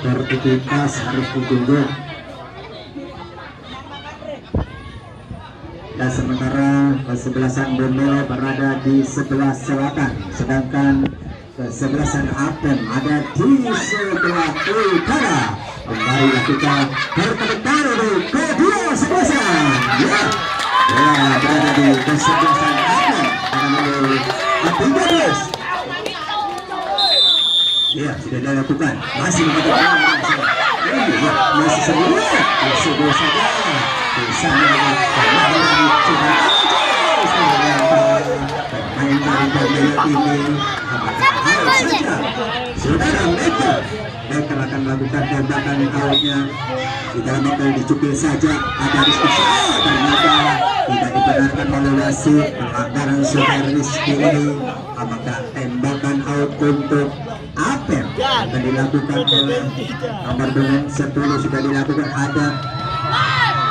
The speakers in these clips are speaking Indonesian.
sportivitas harus ditunjuk. Dan sementara kesebelasan Bendel berada di sebelah selatan, sedangkan kesebelasan Apem ada di sebelah utara. Kembali lakukan pertandingan di kedua kesebelasan. Ya, berada di kesebelasan Apem dengan nomor 13. Ya, sudah dilakukan. Masih mengatakan masih semua sebelah saja. Bisa saudara mereka akan melakukan tembakan outnya. Jika mereka dicupil saja ada diskusi, ternyata tidak dibenarkan oleh wasit. Pelanggaran saudara Rizky ini, apakah tembakan out untuk Apem akan dilakukan oleh nomor 10 sudah dilakukan. Ada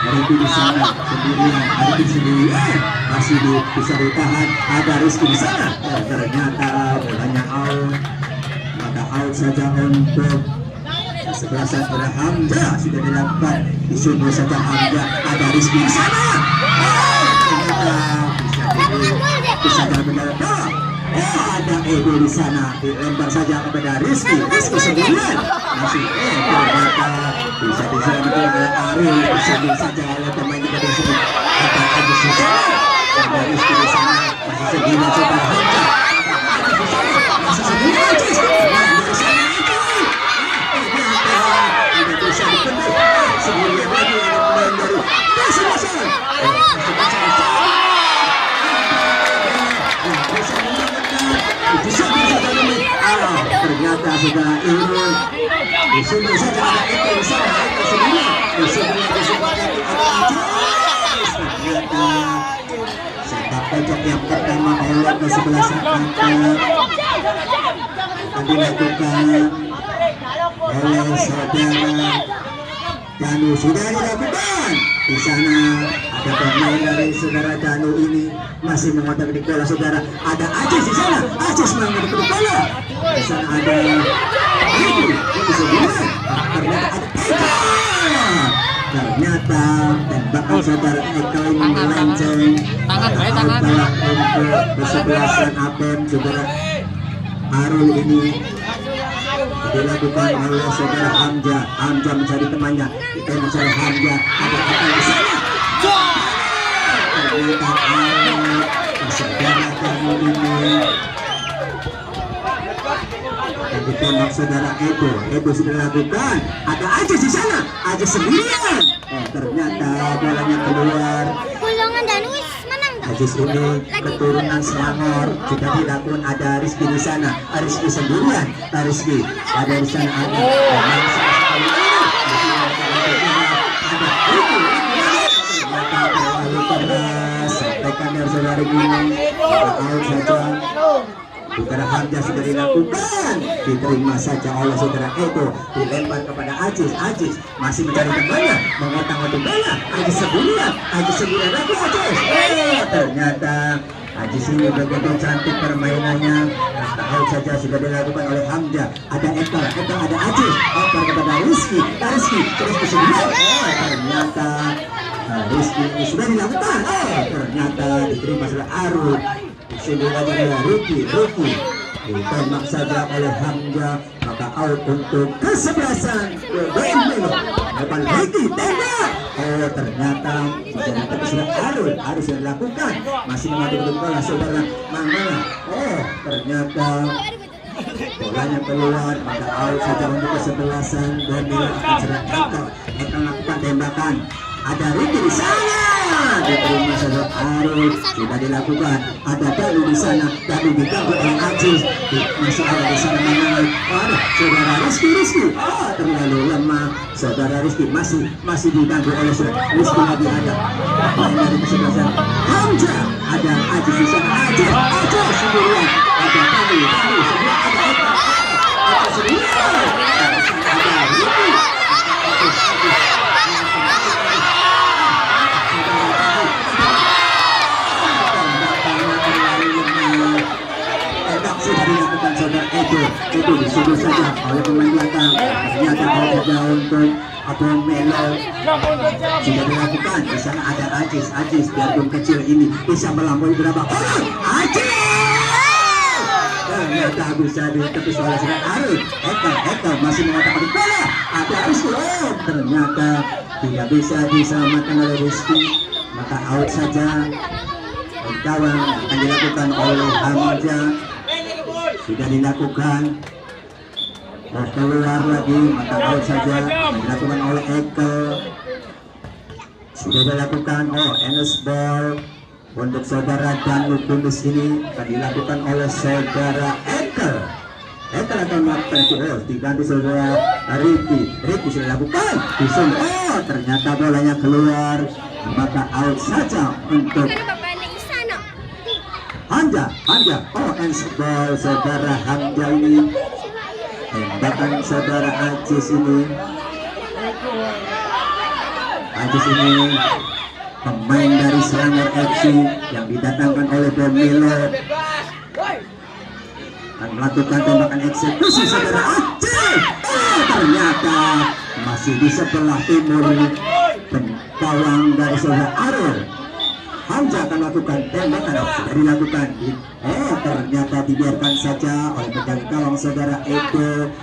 Riki di sana sendirian, Riki sendirian masih bisa ditahan. Ada Rizky di sana, ternyata bolanya out. Maka out saja untuk kesebelasan oleh Hamzah sudah dilakukan. Disuruh saja Hamzah, ada Rizky di sana. Ternyata bisa dapat. Ada Ego di sana, dilempar saja kepada Rizky. Rizky sendirian masih ternyata bisa diselamatkan oleh Ariel. Disambil saja oleh pemain kita tersebut. Ada Agus di sana, ada Rizky di sana masih sendirian coba Hamzah. Masih sendirian di sana tidak bisa dipendek. Sendirian lagi ada pemain dari kesebelasan. Ternyata sudah ini disini saja ada itu di sana, itu sendiri disini ternyata sepak pojok yang pertama oleh kesebelasan akan dilakukan oleh saudara Danu. Sudah dilakukan di sana. Ada pemain dari saudara Danu ini masih mengotak di bola saudara. Ada Ajis di sana. Ajis mengotak di bola. Di sana ada itu sebenarnya. Ternyata ada Eka. Ternyata tembakan saudara Eka ini melenceng. Tangan untuk kesebelasan Apem saudara Arul ini dilakukan oleh saudara Hamzah. Hamzah mencari temannya. Kita mencari Hamzah. Ada apa di sana? Ternyata saudara kamu ini yang ditembak saudara Ego. Ego sudah dilakukan. Ada Ajis di sana. Ajis sendirian. Ternyata bolanya keluar. Golongan Danus menang. Ajis ini keturunan Selangor. Sudah dilakukan. Ada Rizky di sana. Rizky sendirian. Rizky ada di sana. Ada sampaikan dari saudara ini out saja. Saudara Hamzah sudah dilakukan, diterima saja oleh saudara Ego, dilempar kepada Ajis. Ajis masih mencari temannya, mengotang-otak bola. Ajis sendirian lagi Ajis. Ternyata Ajis ini begitu cantik permainannya. Out saja sudah dilakukan oleh Hamzah. Ada Eko ada Ajis. Lempar kepada Rizky terus sendirian. Ternyata Rizky ini sudah dilakukan. Ternyata diterima oleh Arul. Sini lagi ada Ruki ditembak saja oleh Hamzah. Maka out untuk kesebelasan Bendel. Depan Ricky tembak. Ternyata sudah Arul sudah dilakukan. Masih mengadu bola saudara Mangala. Ternyata bolanya keluar. Maka out saja untuk kesebelasan Bendel. Akan serang Eka melakukan tembakan. Ada Ricky di sana, diterima saja Arul, sudah dilakukan. Ada Danu di sana, Danu diganggu oleh Ajis. Masih ada di sana Mangan. Ada saudara Rizky. Terlalu lemah. Saudara Rizky masih diganggu oleh saudara Rizky. Lagi ada dari kesebelasan Hamzah. Ada Ajis di sana. Ajis sendirian. Ada Danu sebelah ada Eka sendirian. Ada Ricky. Sudah dilakukan saudara Ego disuruh saja oleh pemain belakang. Ternyata out saja untuk Abang Melo. Sudah dilakukan. Di sana ada Ajis biarpun kecil ini bisa melampaui berapa orang. Ajis ternyata bisa ditepis oleh seorang Arif. Eka masih mengatakan bola. Ada Rizky. Ternyata tidak bisa diselamatkan oleh Rizky. Maka out saja. Gawang akan dilakukan oleh Hamzah. Sudah dilakukan. Keluar lagi, maka out saja dilakukan oleh Eka. Sudah dilakukan. Enes ball untuk saudara Danu Kundus ini akan dilakukan oleh saudara Eka. Eka akan melakukan diganti saudara Riki sudah dilakukan. Ternyata bolanya keluar, maka out saja untuk Hamzah. Hands ball saudara Hamzah ini. Tembakan saudara Ajis ini. Pemain dari Selangor FC yang didatangkan oleh Bom Milo akan melakukan tembakan eksekusi saudara Ajis. Ternyata masih di sebelah timur gawang dari saudara Arul. Hamzah akan melakukan tembakan. Sudah dilakukan. Ternyata dibiarkan saja oleh pegang gawang saudara Edo.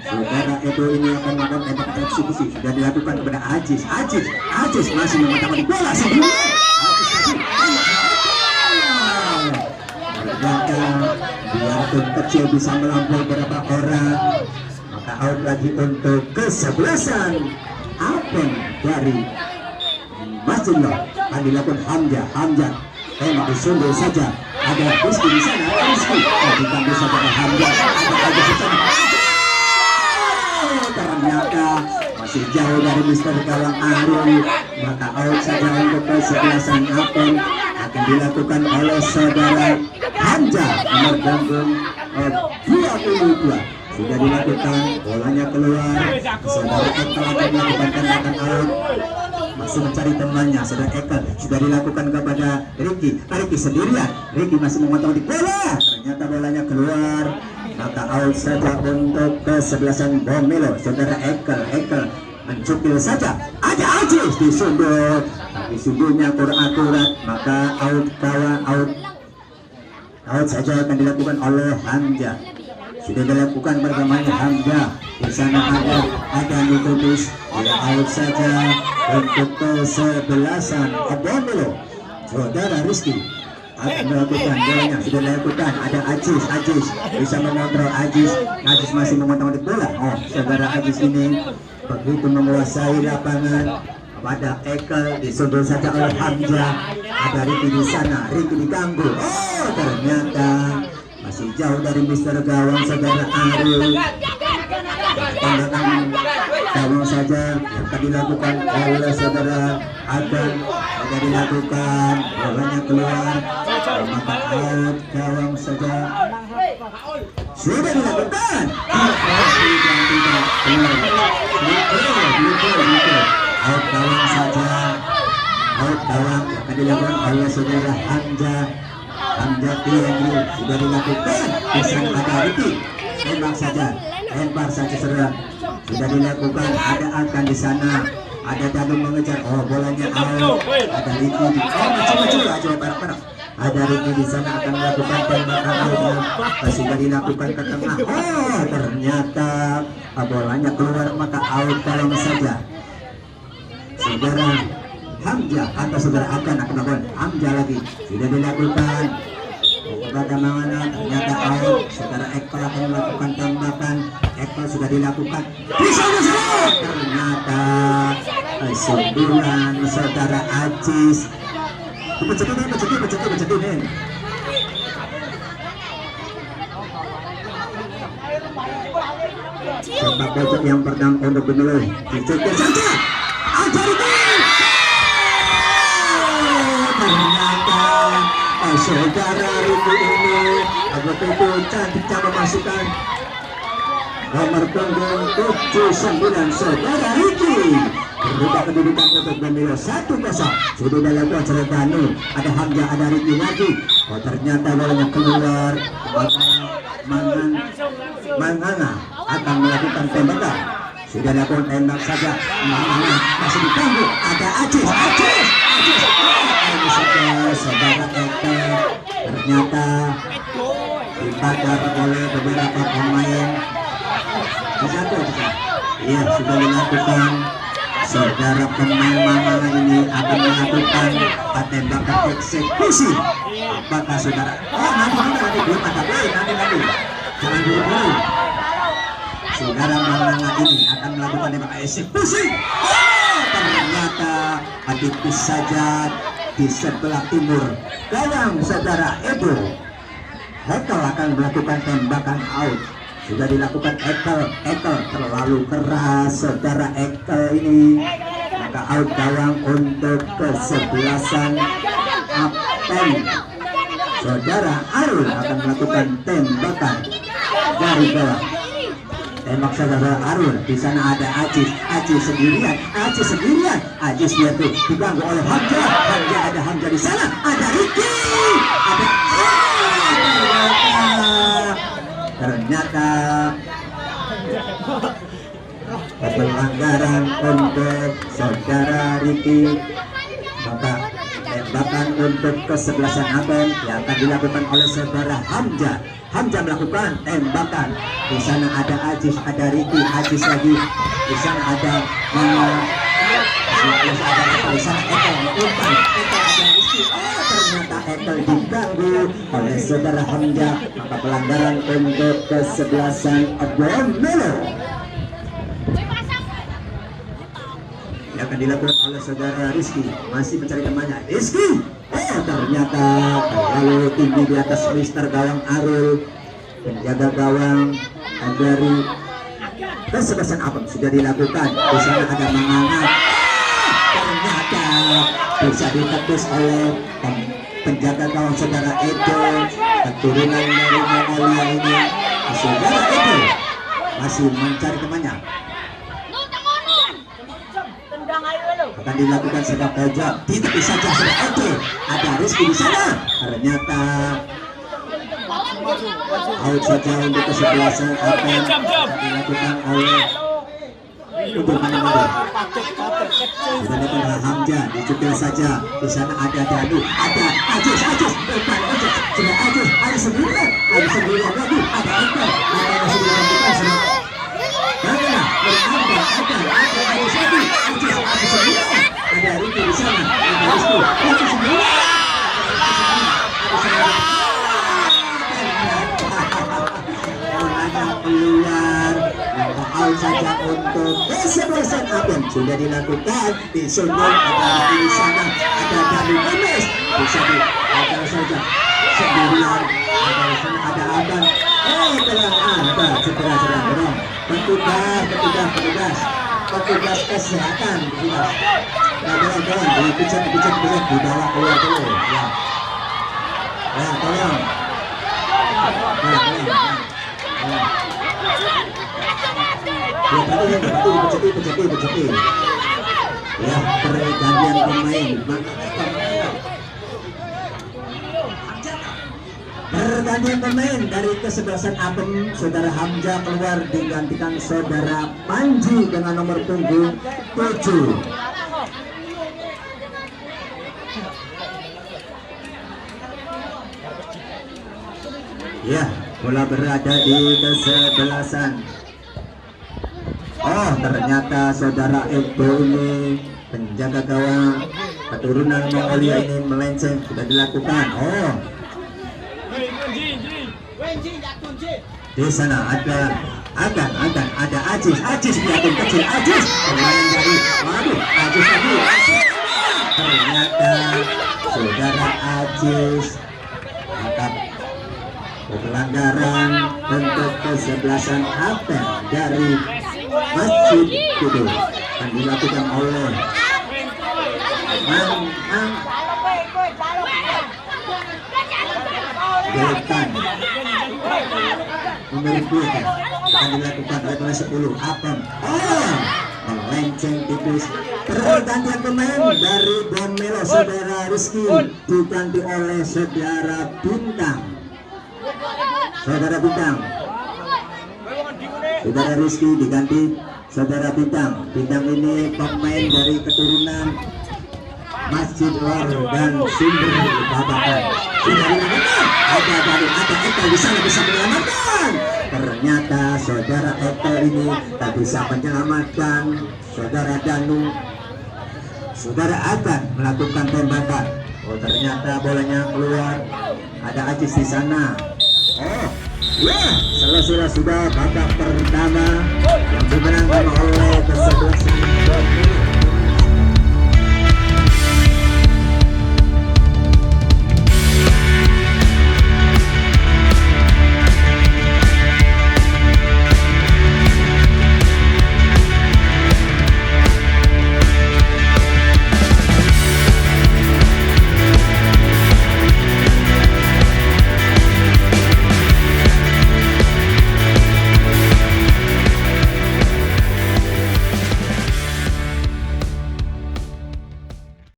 Saudara Edo ini akan melakukan tembakan eksekusi. Sudah dilakukan kepada Ajis masih mengatakan bola sendiri. Ternyata biarpun kecil bisa melampaui beberapa orang, maka out lagi untuk kesebelasan Apen dari Masjidno. Akan dilakukan Hamzah. Tembak disundul saja. Ada Rizky di sana. Rizky diambil saudara Hamzah. Ada di sana. Ternyata masih jauh dari Mister Gawang Arul. Maka out saja untuk kesebelasan Apen. Akan dilakukan oleh saudara Hamzah nomor punggung 22. Sudah dilakukan, bolanya keluar. Saudara Eka akan melakukan tembakan out. Masih mencari temannya, saudara Eka. Sudah dilakukan kepada Riki sendirian. Riki masih memotong di bola. Ternyata bolanya keluar. Maka out saja untuk kesebelasan Bom Milo. Saudara Eka mencukil saja. Ada Ajis disundul. Tapi sundulnya kurang akurat. Maka out saja akan dilakukan oleh Hamzah. Sudah dilakukan pertamanya Hamzah. Di sana ada Nikotis. Dia out saja untuk kesebelasan Bom Milo. Saudara Rizky akan melakukan bolanya. Sudah dilakukan. Ada Ajis bisa mengontrol Ajis masih memotong di bola. Saudara Ajis ini begitu menguasai lapangan. Pada Eka disundul saja oleh Hamzah. Ada Riki di sana. Riki diganggu. Ternyata masih jauh dari Mister Gawang saudara Arul. Tendangan gawang saja yang akan dilakukan oleh saudara Adan. Akan dilakukan, bolanya keluar. Maka out gawang saja. Sudah dilakukan. Tidak keluar. Out gawang saja. Out gawang akan dilakukan oleh saudara Hamzah Tiangri. Sudah dilakukan. Bisa ada Riki. Tembak saja saudara. Sudah dilakukan. Ada akan di sana. Ada Danu mengejar. Bolanya out. Ada Riki di maju parah. Ada Riki di sana akan melakukan tembakan out. Sudah dilakukan ke tengah. Ternyata bolanya keluar, maka out gawang saja. Saudara Hamzah atau saudara akan melakukan Hamzah lagi. Sudah dilakukan kepada mana, ternyata out. Saudara Eka akan melakukan tembakan. Eka sudah dilakukan. Ternyata sundulan saudara Ajis. Pecetin. Sepak pojok yang pertama untuk Benelo. Dicukup saja. Ternyata saudara Riki ini begitu cantik memasukkan nomor punggung 79 saudara Riki. Berubah kedudukan untuk Benelo 1-0. Sudah dilakukan oleh Danu. Ada Hamzah, ada Riki lagi. Ternyata bolanya keluar. Manganga akan melakukan tembakan. Sudah dilakukan tembak saja. Mamang masih diganggu. Ada Ajis. Ini saja saudara Eko. Ternyata dibakar oleh beberapa pemain. Satu. Iya, sudah dilakukan. Saudara pemain Mamang ini akan melakukan tembakan eksekusi. Apakah saudara? Nanti belum ada. Nanti. Jangan buru-buru. Saudara Mamang ini akan melakukan tembakan eksekusi. Ternyata tipis saja di sebelah timur gawang saudara Edo. Hekel akan melakukan tembakan out. Sudah dilakukan Ekel terlalu keras saudara Ekel ini, maka out gawang untuk kesebelasan Apen. Saudara Arul akan melakukan tembakan dari gawang. Tembak saudara Arul. Di sana ada Ajis sendirian. Ajis dia tuh diganggu oleh Hamza. Ada Hamza di sana. Ada Ricky. Ada ternyata pelanggaran untuk saudara Ricky. Maka tembakan untuk kesebelasan Aben yang akan dilakukan oleh saudara Hamza. Hamza melakukan tembakan. Di sana ada Ajis, ada Ricky, Ajis lagi. Di sana ada Mama. Di sana Ekel melakukan. Ekel ada Rizky. Ternyata Ekel diganggu oleh saudara Hamza. Maka pelanggaran untuk kesebelasan Bomelo yang akan dilakukan oleh saudara Rizky. Masih mencari temannya. Rizky. Ternyata terlalu tinggi di atas Mister gawang Arul. Penjaga gawang dari kesebelasan Abang sudah dilakukan. Di sana ada Mangangat. Ternyata bisa ditebus oleh penjaga gawang saudara Edo. Keturunan dari Mongolia ini. Saudara Edo masih mencari temannya. Akan dilakukan sedang pojok. Tidak bisa saja Edo. Ada Rizky di sana. Ternyata out saja untuk kesebelasan apa yang dilakukan oleh untuk mana-mana. Sudah dapat Hamza dicukil saja. Di sana ada Danu, ada Ajis, depan Ajis, sudah Ajis sendirian lagi. Ada Ekor, ada masih dilakukan semua. Bagaimana? Ada Ajis lagi, Ajis sendirian. Ada Ricky di sana, ada Rizky sendirian. Keluar out saja untuk kesebelasan Aben sudah dilakukan. Di sini ada di sana ada Dani Gomez bisa ada saja sendirian. Ada di sana ada Aban. Ada segera dorong petugas kesehatan sudah dorong dipijat dibawa keluar dulu ya tolong. Peceti. Ya, pergantian pemain. Pergantian pemain dari kesebelasan Abem, saudara Hamza keluar digantikan saudara Panji dengan nomor punggung 7. Ya, bola berada di kesebelasan. Oh, ternyata saudara Edo ini penjaga gawang keturunan Mongolia ini melenceng sudah dilakukan. Oh, di sana ada Ajis di akun kecil Ajis pemain dari Ajis lagi. Ternyata saudara Ajis maka pelanggaran untuk kesebelasan Apen dari Masjid itu akan dilakukan oleh Dekan nomor 2 akan dilakukan oleh kelas 10 Apen. Melenceng tipis. Pergantian pemain dari Bomelo saudara Rizky diganti oleh saudara Bintang. Saudara Rizky diganti saudara Bintang. Bintang ini pemain dari keturunan Masjid War dan Sumber Babakan. Sudah dilakukan. Ada Eka bisa menyelamatkan. Ternyata saudara Eka ini tak bisa menyelamatkan saudara Danu. Saudara akan melakukan tembakan. Oh, ternyata bolanya keluar. Ada Ajis di sana. Oh, ya, selesai sudah babak pertama yang dimenangkan oleh kesebelasan